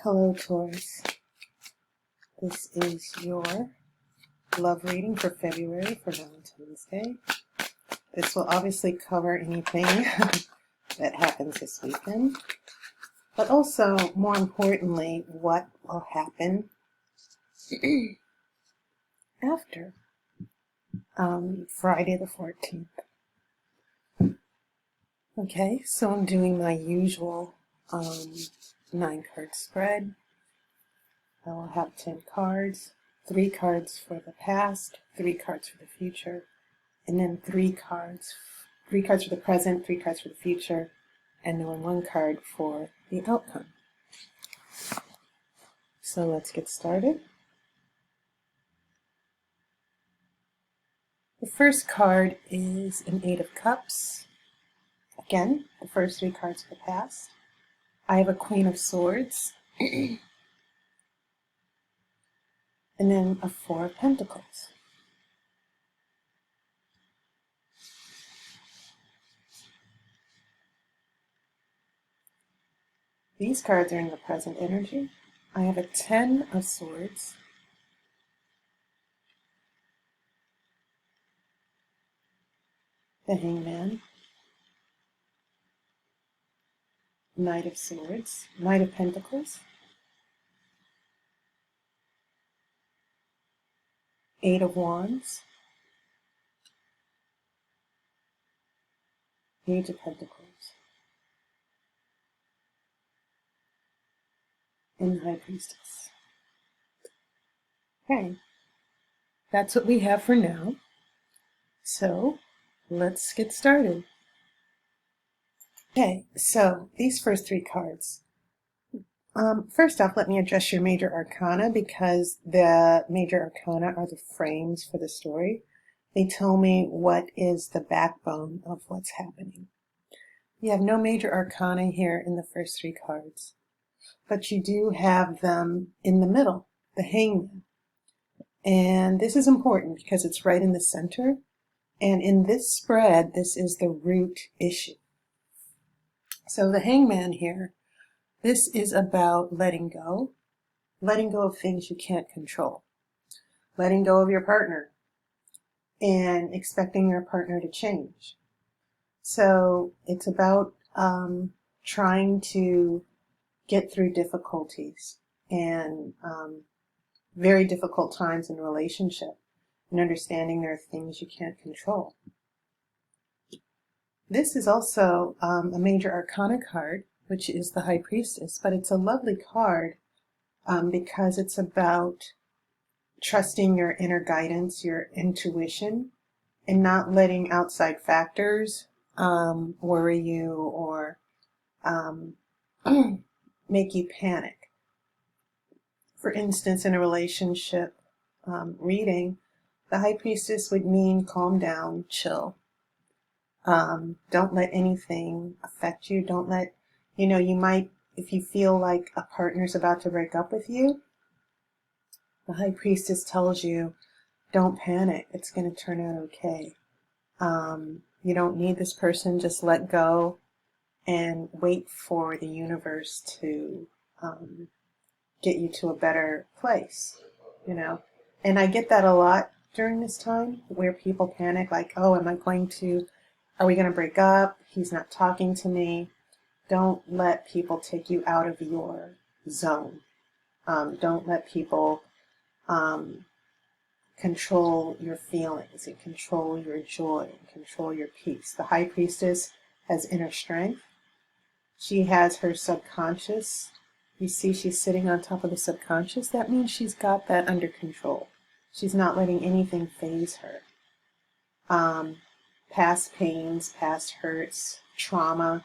Hello, Taurus. This is your love reading for February for Valentine's Day. This will obviously cover anything that happens this weekend, but also, more importantly, what will happen after Friday the 14th. Okay, so I'm doing my usual 9-card spread. I will have 10 cards, 3 cards for the past, 3 cards for the future, and then 3 cards for the present, 3 cards for the future, and then 1 card for the outcome. So let's get started. The first card is an 8 of Cups. Again, the first 3 cards for the past. I have a Queen of Swords. And then a 4 of Pentacles. These cards are in the present energy. I have a 10 of Swords. The Hangman. Knight of Swords. Knight of Pentacles. 8 of Wands. Page of Pentacles. And High Priestess. Okay, that's what we have for now. So, let's get started. Okay, so these first 3 cards. First off, let me address your major arcana, because the major arcana are the frames for the story. They tell me what is the backbone of what's happening. You have no major arcana here in the first 3 cards, but you do have them in the middle, the Hangman. And this is important because it's right in the center. And in this spread, this is the root issue. So the Hangman here, this is about letting go of things you can't control, letting go of your partner, and expecting your partner to change. So it's about trying to get through difficulties and very difficult times in a relationship, and understanding there are things you can't control. This is also a major arcana card, which is the High Priestess, but it's a lovely card because it's about trusting your inner guidance, your intuition, and not letting outside factors worry you or make you panic. For instance, in a relationship reading, the High Priestess would mean calm down, chill. Don't let anything affect you. Don't let, you might, if you feel like a partner's about to break up with you, the High Priestess tells you, don't panic. It's going to turn out okay. You don't need this person. Just let go and wait for the universe to get you to a better place, And I get that a lot during this time, where people panic, like, oh, are we going to break up? He's not talking to me. Don't let people take you out of your zone. Don't let people control your feelings and control your joy and control your peace. The High Priestess has inner strength. She has her subconscious. You see she's sitting on top of the subconscious. That means she's got that under control. She's not letting anything faze her. Past pains, past hurts, trauma,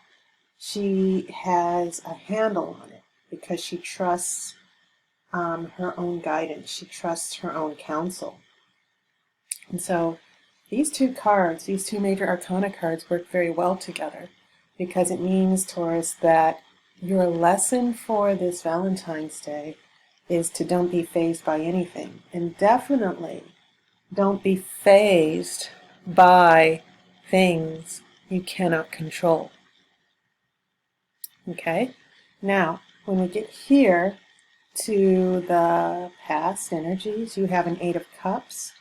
she has a handle on it because she trusts her own guidance. She trusts her own counsel. And so these 2 cards, these 2 major arcana cards, work very well together, because it means, Taurus, that your lesson for this Valentine's Day is to don't be fazed by anything. And definitely don't be fazed by things you cannot control. Okay? Now, when we get here, to the past energies, you have an Eight of Cups.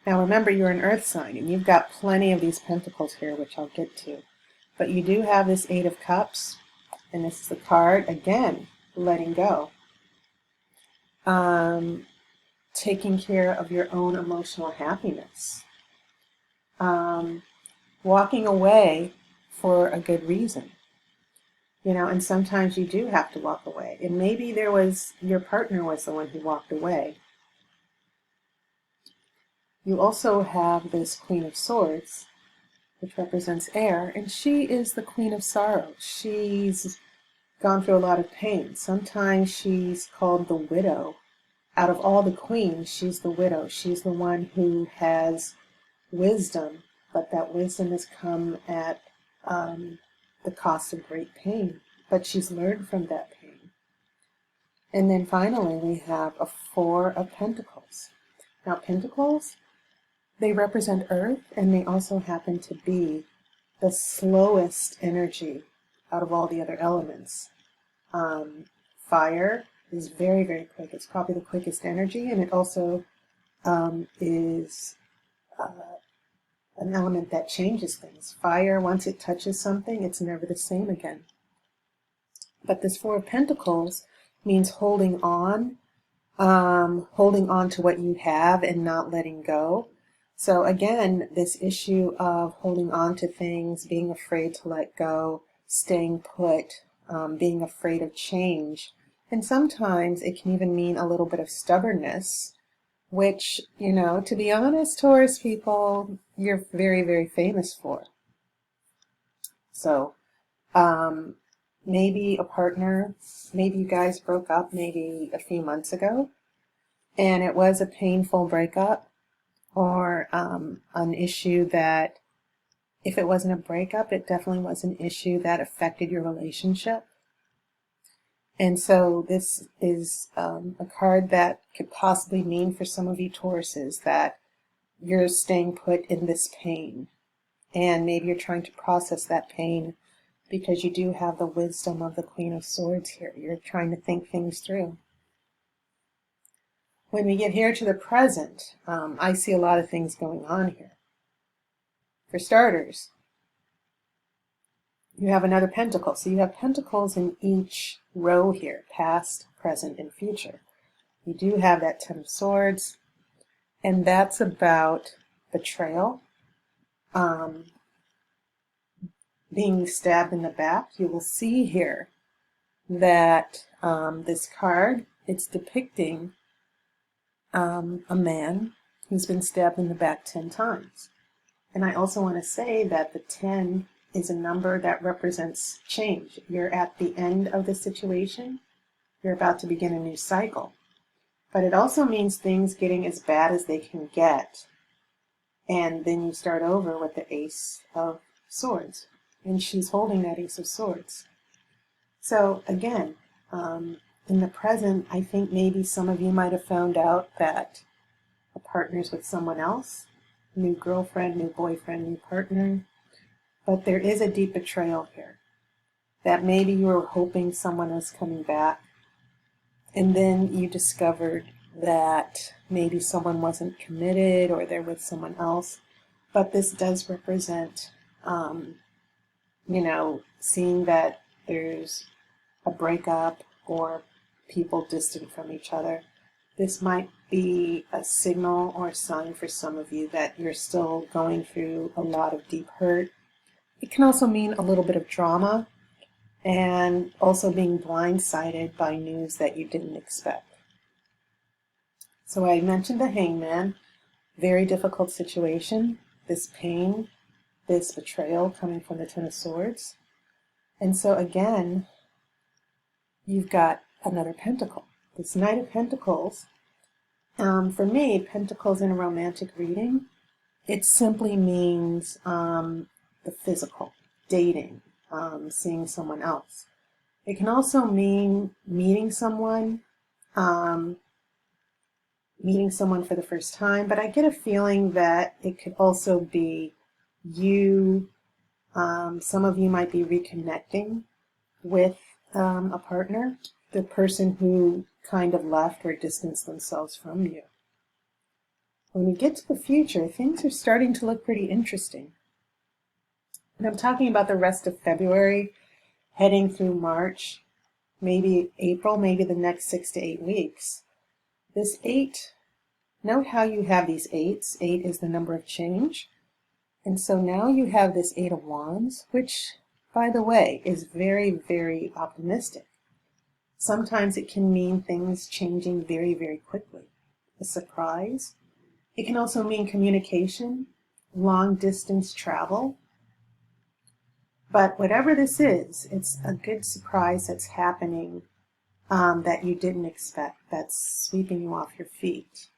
Now remember, you're an earth sign, and you've got plenty of these pentacles here, which I'll get to. But you do have this Eight of Cups, and this is the card, again, letting go. Taking care of your own emotional happiness. Walking away for a good reason. You know, and sometimes you do have to walk away. And maybe your partner was the one who walked away. You also have this Queen of Swords, which represents air, and she is the Queen of Sorrow. She's gone through a lot of pain. Sometimes she's called the widow. Out of all the queens, she's the widow. She's the one who has wisdom, but that wisdom has come at the cost of great pain. But she's learned from that pain. And then finally, we have a Four of Pentacles. Now, Pentacles, they represent Earth, and they also happen to be the slowest energy out of all the other elements. Fire is very, very quick. It's probably the quickest energy, and it also is an element that changes things. Fire, once it touches something, it's never the same again. But this Four of Pentacles means holding on to what you have and not letting go. So again, this issue of holding on to things, being afraid to let go, staying put, being afraid of change. And sometimes it can even mean a little bit of stubbornness, which, you know, to be honest, Taurus people, you're very, very famous for. So, maybe a partner, maybe you guys broke up maybe a few months ago, and it was a painful breakup, or an issue that, if it wasn't a breakup, it definitely was an issue that affected your relationship. And so this is a card that could possibly mean for some of you Tauruses that you're staying put in this pain. And maybe you're trying to process that pain because you do have the wisdom of the Queen of Swords here. You're trying to think things through. When we get here to the present, I see a lot of things going on here. For starters, you have another pentacle. So you have pentacles in each row here, past, present, and future. You do have that Ten of Swords, and that's about betrayal, being stabbed in the back. You will see here that this card, it's depicting a man who's been stabbed in the back 10 times. And I also want to say that the 10 is a number that represents change. You're at the end of the situation. You're about to begin a new cycle. But it also means things getting as bad as they can get. And then you start over with the Ace of Swords. And she's holding that Ace of Swords. So again, in the present, I think maybe some of you might have found out that a partner's with someone else. New girlfriend, new boyfriend, new partner. But there is a deep betrayal here. That maybe you were hoping someone was coming back, and then you discovered that maybe someone wasn't committed or they're with someone else. But this does represent, you know, seeing that there's a breakup or people distant from each other. This might be a signal or a sign for some of you that you're still going through a lot of deep hurt. It can also mean a little bit of drama and also being blindsided by news that you didn't expect. So I mentioned the Hangman, very difficult situation, this pain, this betrayal coming from the Ten of Swords. And so again, you've got another pentacle. This Knight of Pentacles, for me, pentacles in a romantic reading, it simply means the physical, dating, seeing someone else. It can also mean meeting someone for the first time, but I get a feeling that it could also be you, some of you might be reconnecting with a partner, the person who kind of left or distanced themselves from you. When we get to the future, things are starting to look pretty interesting. And I'm talking about the rest of February, heading through March, maybe April, maybe the next 6 to 8 weeks. This 8, note how you have these 8s. 8 is the number of change. And so now you have this 8 of Wands, which, by the way, is very, very optimistic. Sometimes it can mean things changing very, very quickly. A surprise. It can also mean communication, long distance travel. But whatever this is, it's a good surprise that's happening that you didn't expect, that's sweeping you off your feet.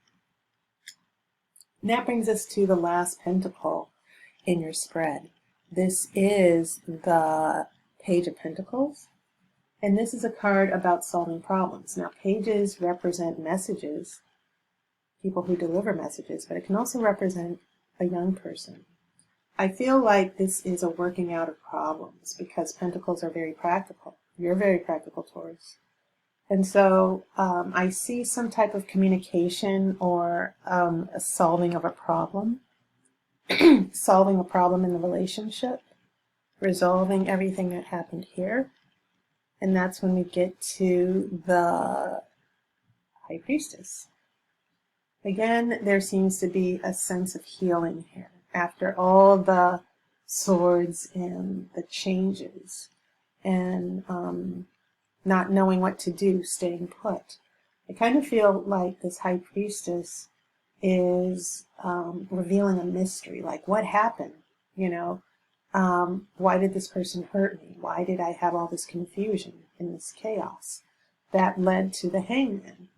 And that brings us to the last pentacle in your spread. This is the Page of Pentacles, and this is a card about solving problems. Now, pages represent messages, people who deliver messages, but it can also represent a young person. I feel like this is a working out of problems because pentacles are very practical. You're very practical, Taurus. And so I see some type of communication or a solving of a problem, solving a problem in the relationship, resolving everything that happened here. And that's when we get to the High Priestess. Again, there seems to be a sense of healing here. After all the swords and the changes and not knowing what to do, staying put. I kind of feel like this High Priestess is revealing a mystery, like what happened, you know? Why did this person hurt me? Why did I have all this confusion and this chaos that led to the Hangman?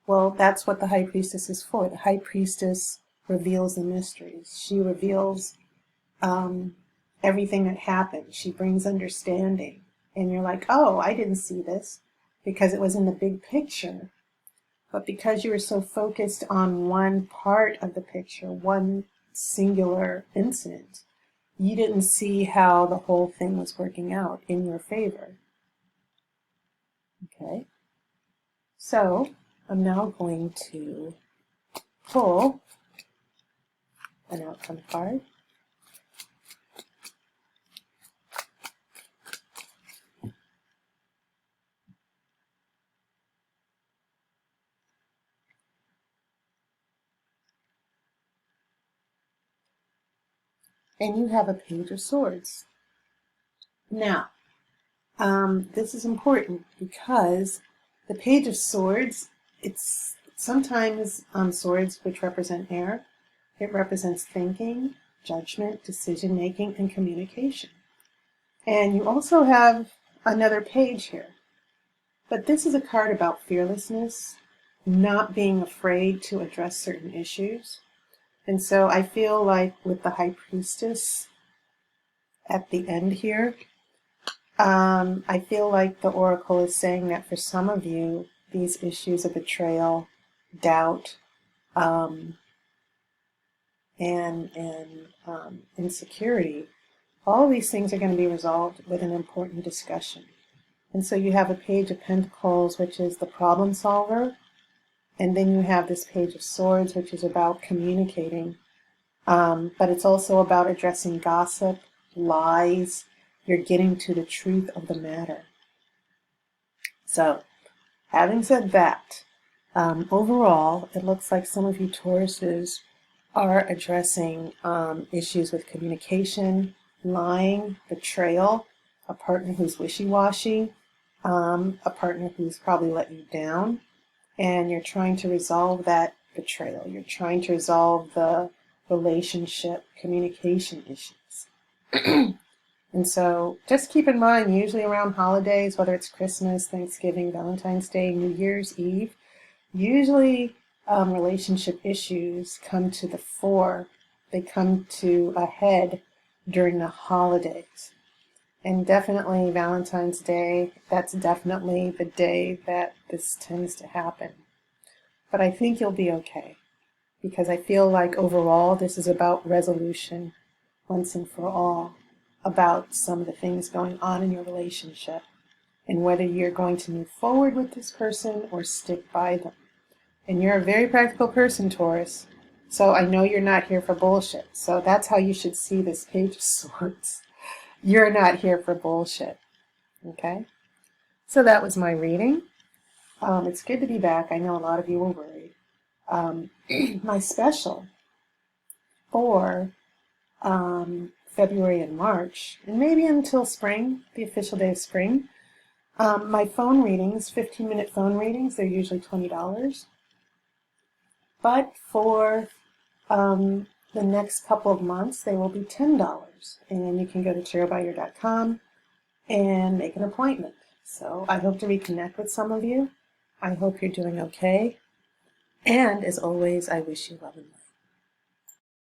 Well, that's what the High Priestess is for. The High Priestess reveals the mysteries. She reveals everything that happened. She brings understanding. And you're like, oh, I didn't see this because it was in the big picture. But because you were so focused on one part of the picture, one singular incident, you didn't see how the whole thing was working out in your favor. Okay? So, I'm now going to pull an outcome card. And you have a Page of Swords. Now, this is important because the Page of Swords, it's sometimes swords which represent air. It represents thinking, judgment, decision-making, and communication. And you also have another page here. But this is a card about fearlessness, not being afraid to address certain issues. And so I feel like with the High Priestess at the end here, I feel like the Oracle is saying that for some of you, these issues of betrayal, doubt, and insecurity, all of these things are going to be resolved with an important discussion. And so you have a Page of Pentacles, which is the problem solver, and then you have this Page of Swords, which is about communicating, but it's also about addressing gossip, lies. You're getting to the truth of the matter. So, having said that, overall, it looks like some of you Tauruses are addressing issues with communication, lying, betrayal, a partner who's wishy-washy, a partner who's probably let you down, and you're trying to resolve that betrayal. You're trying to resolve the relationship communication issues. And so just keep in mind, usually around holidays, whether it's Christmas, Thanksgiving, Valentine's Day, New Year's Eve, usually relationship issues come to the fore. They come to a head during the holidays. And definitely Valentine's Day, that's definitely the day that this tends to happen. But I think you'll be okay, because I feel like overall this is about resolution once and for all, about some of the things going on in your relationship. and whether you're going to move forward with this person or stick by them. And you're a very practical person, Taurus, so I know you're not here for bullshit. So that's how you should see this Page of Swords. You're not here for bullshit, okay? So that was my reading. It's good to be back. I know a lot of you were worried. My special for February and March, and maybe until spring, the official day of spring, my phone readings, 15-minute phone readings, they're usually $20. But for the next couple of months, they will be $10. And you can go to tarotbyer.com and make an appointment. So I hope to reconnect with some of you. I hope you're doing okay. And as always, I wish you love and light.